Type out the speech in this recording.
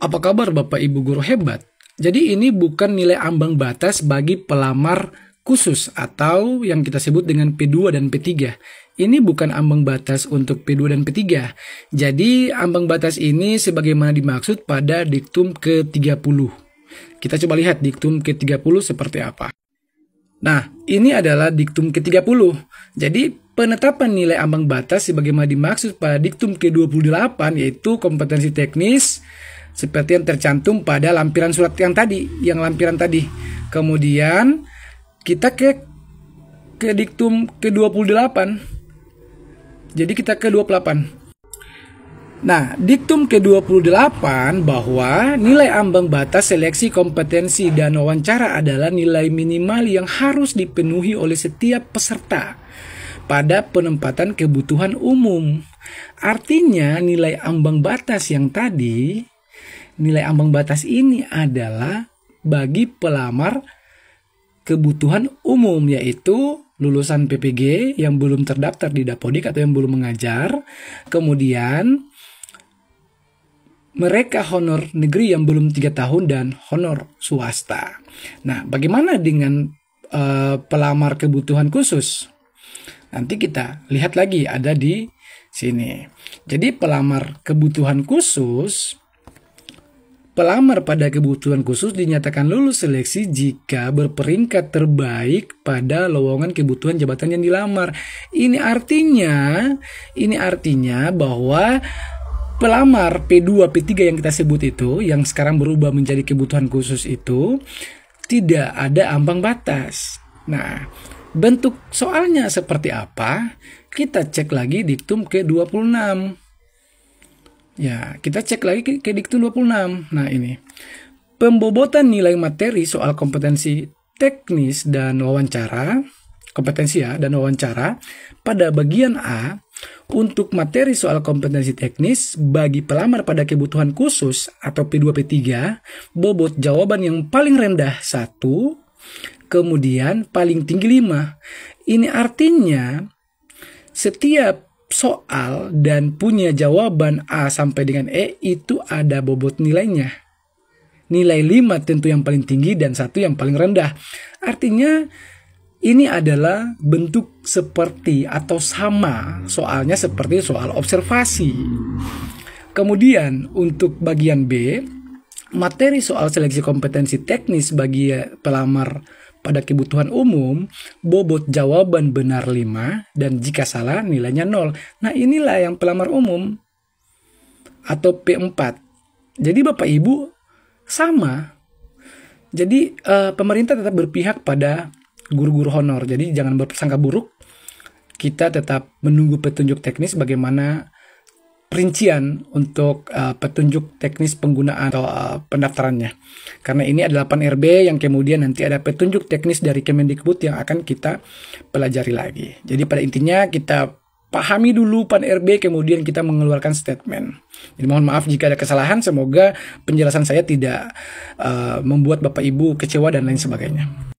Apa kabar Bapak Ibu guru hebat? Jadi ini bukan nilai ambang batas bagi pelamar khusus atau yang kita sebut dengan P2 dan P3. Ini bukan ambang batas untuk P2 dan P3. Jadi ambang batas ini sebagaimana dimaksud pada diktum ke-30. Kita coba lihat diktum ke-30 seperti apa. Nah, ini adalah diktum ke-30. Jadi penetapan nilai ambang batas sebagaimana dimaksud pada diktum ke-28 yaitu kompetensi teknis seperti yang tercantum pada lampiran surat yang lampiran tadi. Kemudian kita ke diktum ke-28. Jadi kita ke-28. Nah, diktum ke-28 bahwa nilai ambang batas seleksi kompetensi dan wawancara adalah nilai minimal yang harus dipenuhi oleh setiap peserta pada penempatan kebutuhan umum. Artinya nilai ambang batas yang tadi, nilai ambang batas ini adalah bagi pelamar kebutuhan umum, yaitu lulusan PPG yang belum terdaftar di Dapodik atau yang belum mengajar, kemudian mereka honor negeri yang belum 3 tahun dan honor swasta. Nah, bagaimana dengan pelamar kebutuhan khusus? Nanti kita lihat lagi ada di sini. Jadi pelamar kebutuhan khusus, pelamar pada kebutuhan khusus dinyatakan lulus seleksi jika berperingkat terbaik pada lowongan kebutuhan jabatan yang dilamar. Ini artinya bahwa pelamar P2, P3 yang kita sebut itu, yang sekarang berubah menjadi kebutuhan khusus itu, tidak ada ambang batas. Nah, bentuk soalnya seperti apa? Kita cek lagi diktum ke-26. Ya, kita cek lagi ke diktum 26. Nah, ini. Pembobotan nilai materi soal kompetensi teknis dan wawancara, kompetensi dan wawancara pada bagian A untuk materi soal kompetensi teknis bagi pelamar pada kebutuhan khusus atau P2 P3, bobot jawaban yang paling rendah 1, kemudian paling tinggi 5. Ini artinya setiap soal dan punya jawaban A sampai dengan E itu ada bobot nilainya. Nilai 5 tentu yang paling tinggi dan 1 yang paling rendah. Artinya ini adalah bentuk seperti atau sama soalnya seperti soal observasi. Kemudian untuk bagian B, materi soal seleksi kompetensi teknis bagi pelamar pada kebutuhan umum, bobot jawaban benar 5 dan jika salah nilainya 0. Nah, inilah yang pelamar umum atau P4. Jadi Bapak Ibu sama. Jadi pemerintah tetap berpihak pada guru-guru honor. Jadi jangan berprasangka buruk. Kita tetap menunggu petunjuk teknis bagaimana perincian untuk petunjuk teknis penggunaan atau pendaftarannya. Karena ini adalah 8RB yang kemudian nanti ada petunjuk teknis dari Kemendikbud yang akan kita pelajari lagi. Jadi pada intinya kita pahami dulu 8RB kemudian kita mengeluarkan statement. Jadi mohon maaf jika ada kesalahan, semoga penjelasan saya tidak membuat Bapak Ibu kecewa dan lain sebagainya.